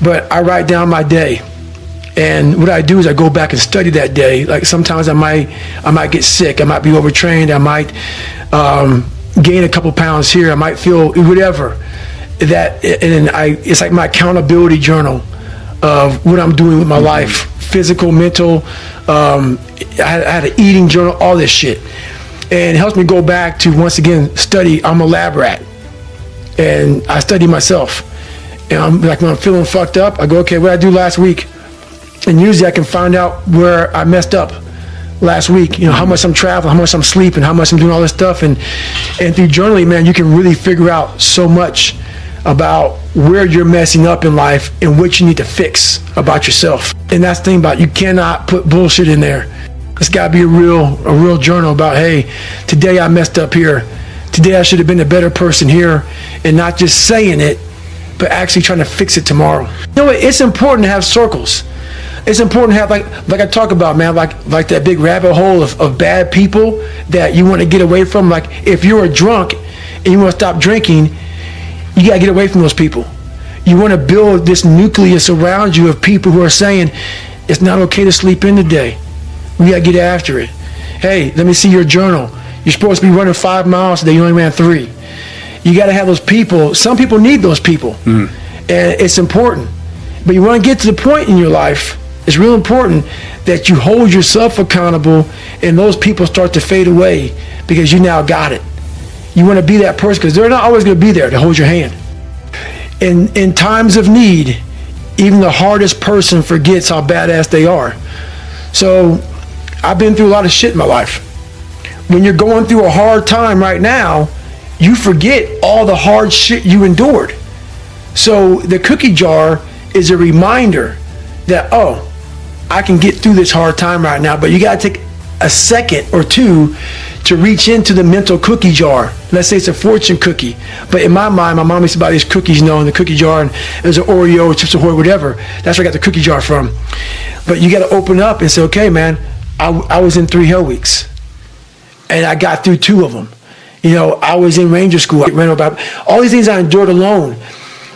but I write down my day. And what I do is I go back and study that day. Like sometimes I might get sick, I might be overtrained, I might gain a couple pounds here, I might feel whatever. It's like my accountability journal of what I'm doing with my life, physical, mental. I had an eating journal, all this shit. And it helps me go back to, once again, study. I'm a lab rat. And I study myself. And I'm like, when I'm feeling fucked up, I go, okay, what did I do last week? And usually I can find out where I messed up last week. You know, how much I'm traveling, how much I'm sleeping, how much I'm doing all this stuff. And through journaling, man, you can really figure out so much about where you're messing up in life and what you need to fix about yourself. And that's the thing about, you cannot put bullshit in there. It's got to be a real journal about, hey, today I messed up here. Today I should have been a better person here, and not just saying it, but actually trying to fix it tomorrow. You know what? It's important to have circles. It's important to have, like I talk about, man, like that big rabbit hole of bad people that you want to get away from. Like if you're a drunk and you want to stop drinking, you got to get away from those people. You want to build this nucleus around you of people who are saying, it's not okay to sleep in today. We got to get after it. Hey, let me see your journal. You're supposed to be running 5 miles today. You only ran 3. You got to have those people. Some people need those people. And it's important. But you want to get to the point in your life, it's real important that you hold yourself accountable and those people start to fade away because you now got it. You want to be that person because they're not always going to be there to hold your hand. In times of need, even the hardest person forgets how badass they are. So I've been through a lot of shit in my life. When you're going through a hard time right now, you forget all the hard shit you endured. So the cookie jar is a reminder that, oh, I can get through this hard time right now, but you got to take a second or two to reach into the mental cookie jar. Let's say it's a fortune cookie, but in my mind, my mom used to buy these cookies, you know, in the cookie jar, and there's an Oreo, Chips Ahoy, whatever. That's where I got the cookie jar from. But you got to open up and say, okay, man, I was in 3 hell weeks, and I got through 2 of them. You know, I was in Ranger School. I ran about all these things I endured alone.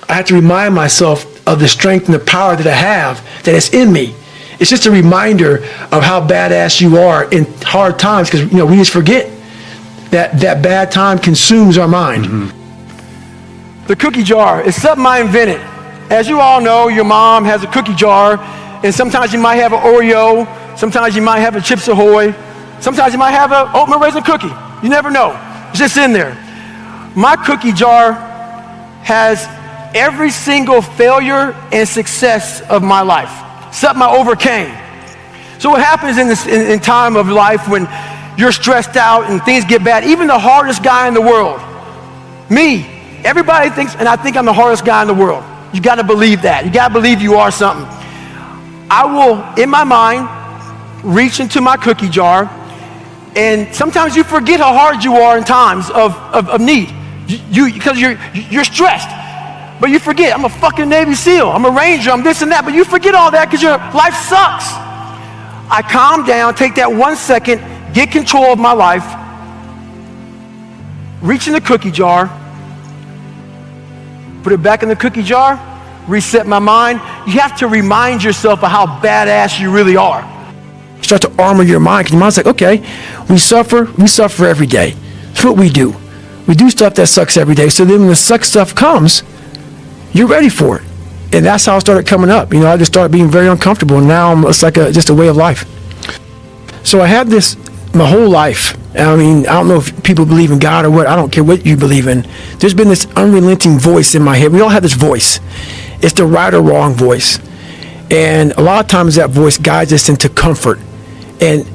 I had to remind myself of the strength and the power that I have, that it's in me. It's just a reminder of how badass you are in hard times, because, you know, we just forget that bad time consumes our mind. The cookie jar is something I invented. As you all know, your mom has a cookie jar, and sometimes you might have an Oreo, sometimes you might have a Chips Ahoy, sometimes you might have an oatmeal raisin cookie. You never know. It's just in there. My cookie jar has every single failure and success of my life. Something I overcame. So what happens in time of life when you're stressed out and things get bad, even the hardest guy in the world, me, everybody thinks, and I think I'm the hardest guy in the world. You got to believe that. You got to believe you are something. I will, in my mind, reach into my cookie jar, and sometimes you forget how hard you are in times of need. Because you're stressed. But you forget, I'm a fucking Navy SEAL, I'm a Ranger, I'm this and that, but you forget all that because your life sucks. I calm down, take that 1 second, get control of my life, reach in the cookie jar, put it back in the cookie jar, reset my mind. You have to remind yourself of how badass you really are. Start to armor your mind, because your mind's like, okay, we suffer every day. That's what we do. We do stuff that sucks every day, so then when the suck stuff comes, you're ready for it. And that's how I started coming up. You know, I just started being very uncomfortable, and now it's like just a way of life. So I had this my whole life. I mean, I don't know if people believe in God or what. I don't care what you believe in. There's been this unrelenting voice in my head. We all have this voice. It's the right or wrong voice. And a lot of times that voice guides us into comfort. And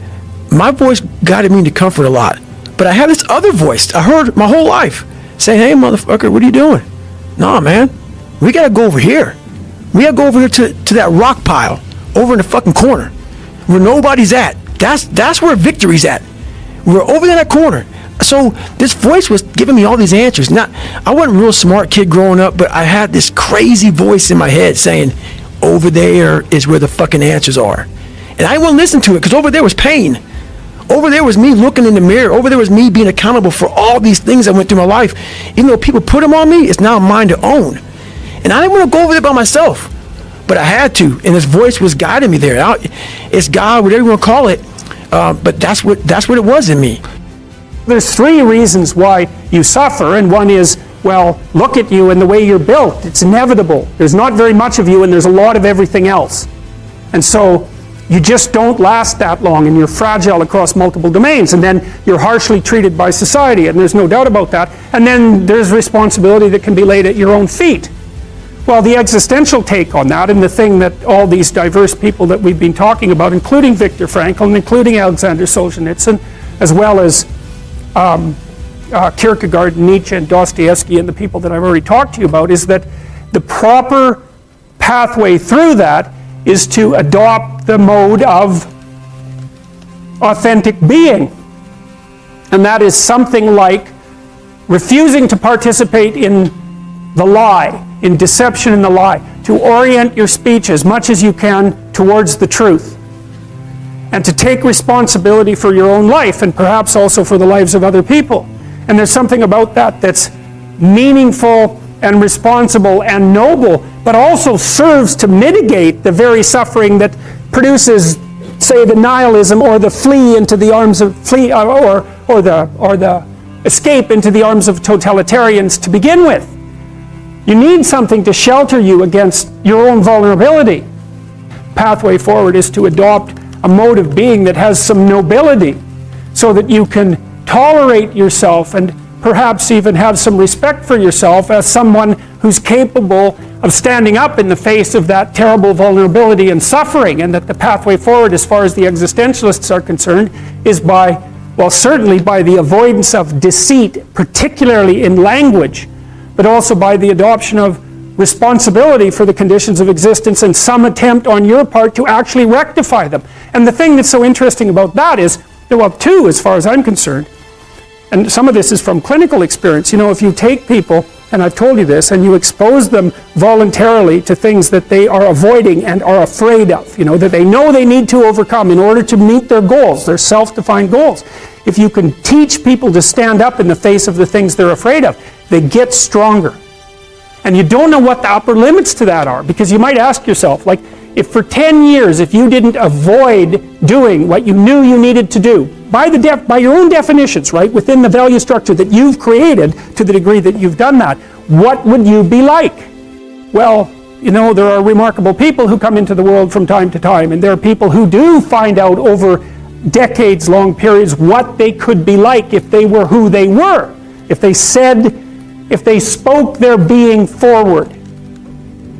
my voice guided me into comfort a lot. But I had this other voice I heard my whole life saying, hey, motherfucker, what are you doing? Nah, man. We got to go over here. We got to go over here to that rock pile over in the fucking corner where nobody's at. That's where victory's at. We're over in that corner. So this voice was giving me all these answers. Now, I wasn't a real smart kid growing up, but I had this crazy voice in my head saying, over there is where the fucking answers are. And I wouldn't listen to it because over there was pain. Over there was me looking in the mirror. Over there was me being accountable for all these things I went through my life. Even though people put them on me, it's now mine to own. And I didn't want to go over there by myself. but I had to, and his voice was guiding me there. It's God, whatever you want to call it, but that's what it was in me. There's three reasons why you suffer, and one is, well, look at you and the way you're built. It's inevitable. There's not very much of you, and there's a lot of everything else. And so you just don't last that long, and you're fragile across multiple domains, and then you're harshly treated by society, and there's no doubt about that. And then there's responsibility that can be laid at your own feet. Well, the existential take on that, and the thing that all these diverse people that we've been talking about, including Viktor Frankl, and including Alexander Solzhenitsyn, as well as Kierkegaard, Nietzsche, and Dostoevsky, and the people that I've already talked to you about, is that the proper pathway through that is to adopt the mode of authentic being. And that is something like refusing to participate in the lie, in deception in the lie, to orient your speech as much as you can towards the truth, and to take responsibility for your own life, and perhaps also for the lives of other people. And there's something about that that's meaningful and responsible and noble, but also serves to mitigate the very suffering that produces, say, the nihilism or the flee into the arms of or the escape into the arms of totalitarians to begin with. You need something to shelter you against your own vulnerability. Pathway forward is to adopt a mode of being that has some nobility, so that you can tolerate yourself and perhaps even have some respect for yourself as someone who's capable of standing up in the face of that terrible vulnerability and suffering, and that the pathway forward, as far as the existentialists are concerned, is by, well, certainly by the avoidance of deceit, particularly in language, but also by the adoption of responsibility for the conditions of existence and some attempt on your part to actually rectify them. And the thing that's so interesting about that is, well, two, as far as I'm concerned, and some of this is from clinical experience. You know, if you take people, and I've told you this, and you expose them voluntarily to things that they are avoiding and are afraid of, you know, that they know they need to overcome in order to meet their goals, their self-defined goals. If you can teach people to stand up in the face of the things they're afraid of, they get stronger. And you don't know what the upper limits to that are, because you might ask yourself, like, if for 10 years, if you didn't avoid doing what you knew you needed to do, by your own definitions, right, within the value structure that you've created, to the degree that you've done that, what would you be like? Well, you know, there are remarkable people who come into the world from time to time, and there are people who do find out over decades-long periods what they could be like if they were who they were, if they spoke their being forward.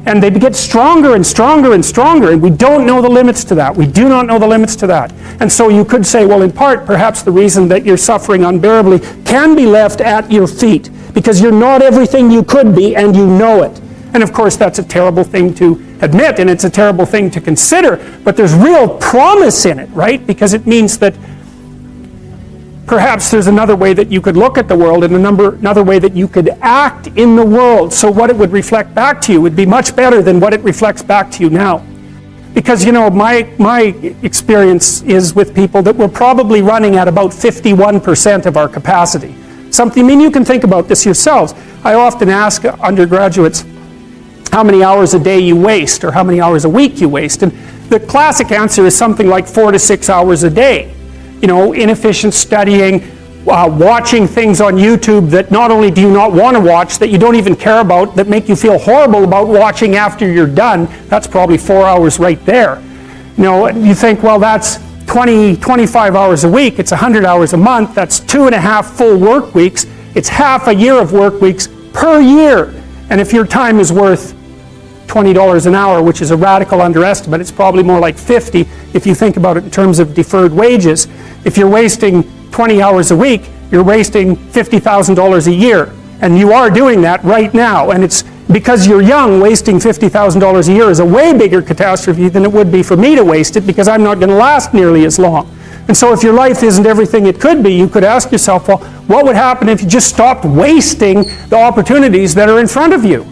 And they get stronger and stronger and stronger, and we don't know the limits to that. We do not know the limits to that. And so you could say, well, in part, perhaps the reason that you're suffering unbearably can be left at your feet, because you're not everything you could be, and you know it. And of course, that's a terrible thing to admit, and it's a terrible thing to consider, but there's real promise in it, right? Because it means that perhaps there's another way that you could look at the world, and another way that you could act in the world, so what it would reflect back to you would be much better than what it reflects back to you now. Because, you know, my experience is with people that we're probably running at about 51% of our capacity. Something, I mean, you can think about this yourselves. I often ask undergraduates how many hours a day you waste, or how many hours a week you waste, and the classic answer is something like 4 to 6 hours a day. You know, inefficient studying, watching things on YouTube that not only do you not want to watch, that you don't even care about, that make you feel horrible about watching after you're done. That's probably 4 hours right there. You know, you think, well, that's 25 hours a week, it's 100 hours a month, that's 2.5 full work weeks, it's half a year of work weeks per year. And if your time is worth $20 an hour, which is a radical underestimate, it's probably more like 50 if you think about it in terms of deferred wages. If you're wasting 20 hours a week, you're wasting $50,000 a year. And you are doing that right now. And it's because you're young, wasting $50,000 a year is a way bigger catastrophe than it would be for me to waste it, because I'm not going to last nearly as long. And so if your life isn't everything it could be, you could ask yourself, well, what would happen if you just stopped wasting the opportunities that are in front of you?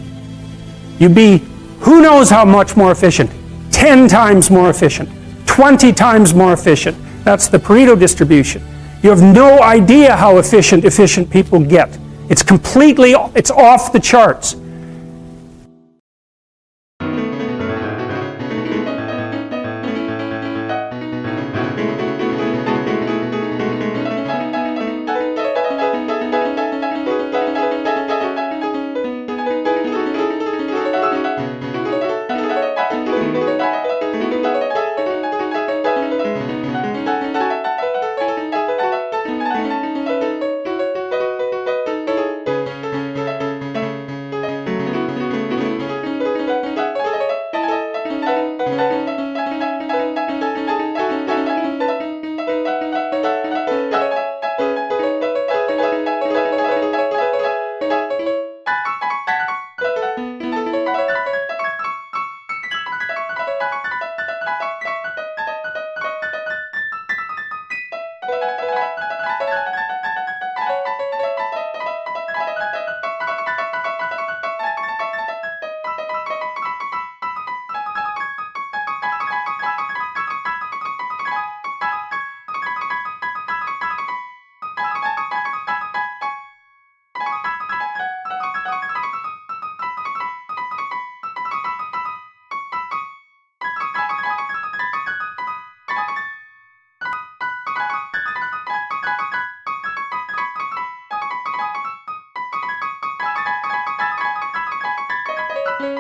You'd be who knows how much more efficient? 10 times more efficient, 20 times more efficient. That's the Pareto distribution. You have no idea how efficient people get. It's off the charts.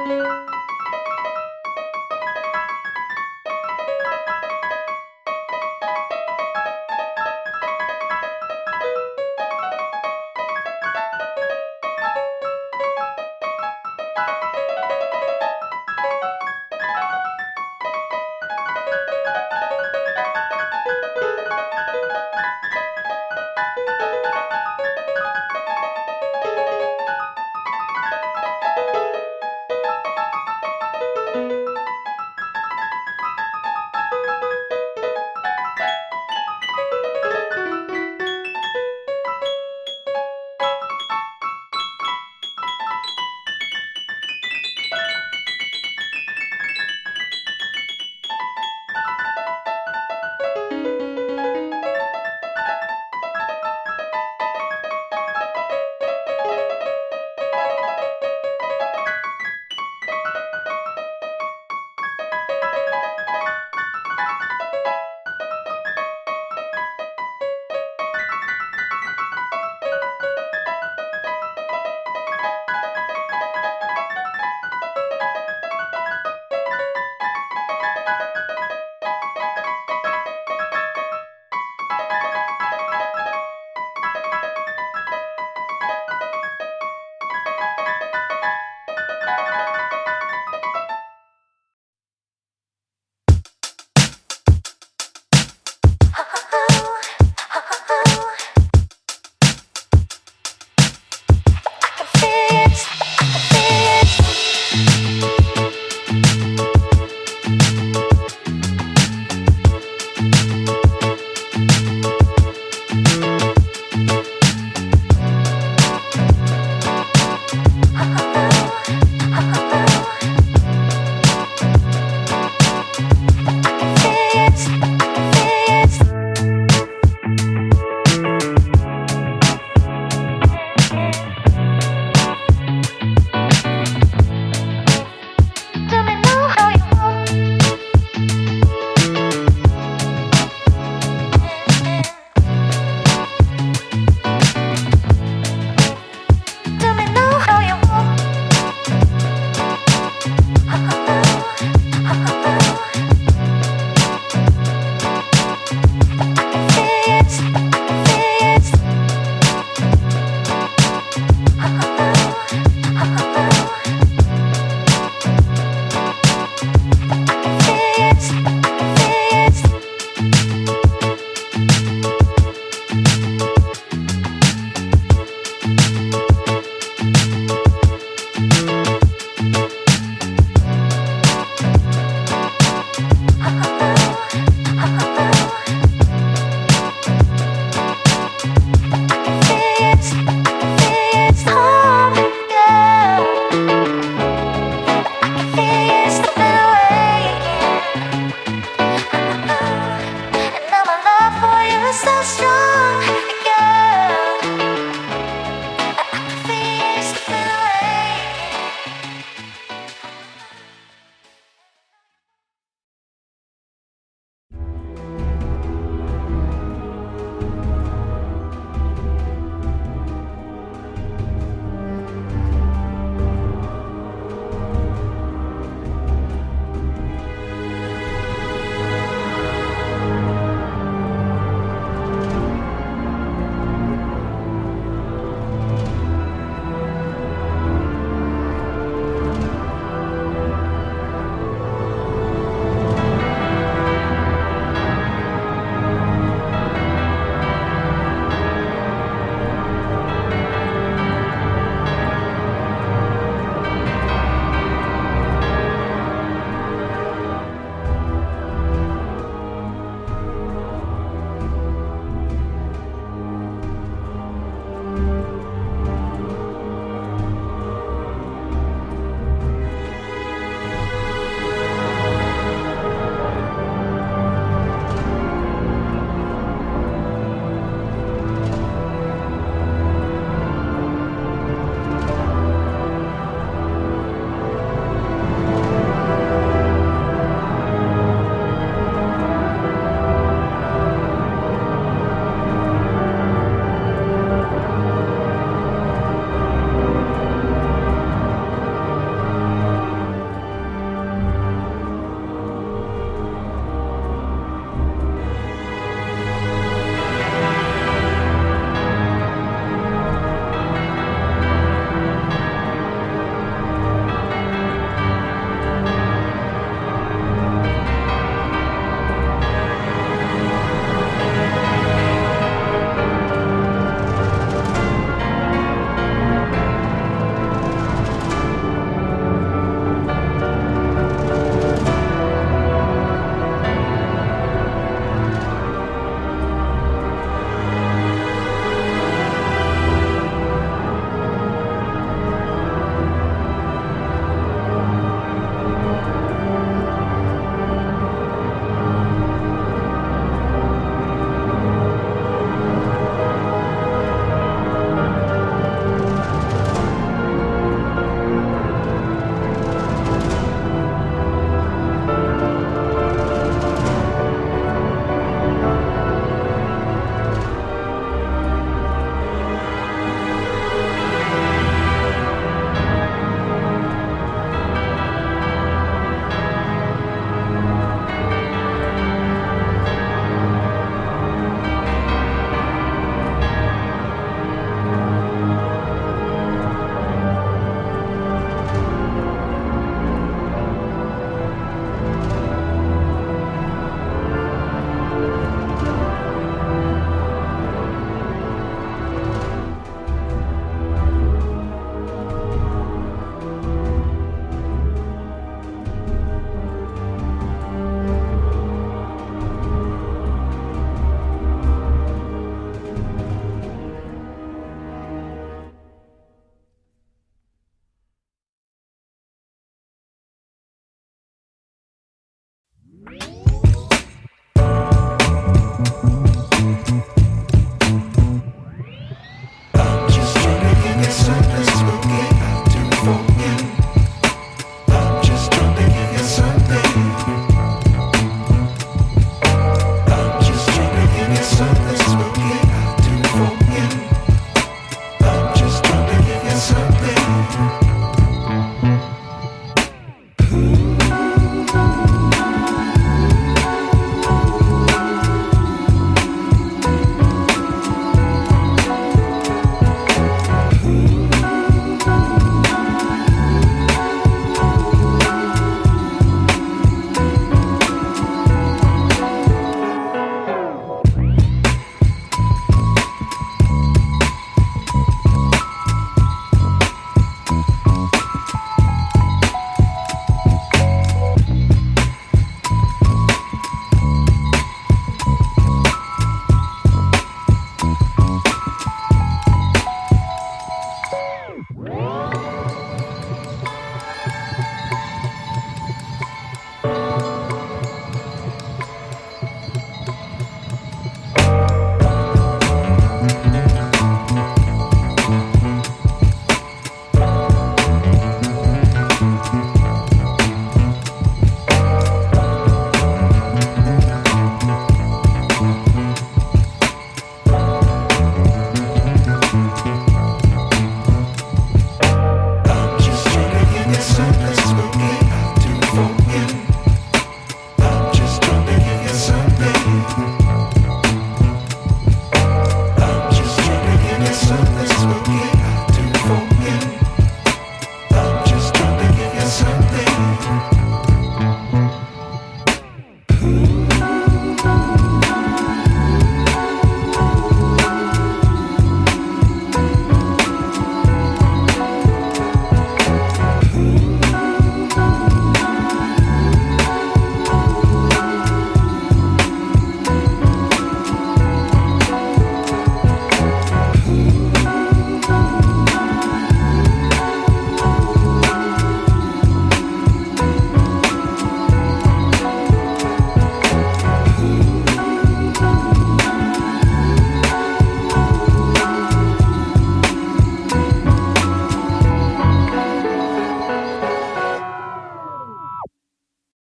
you.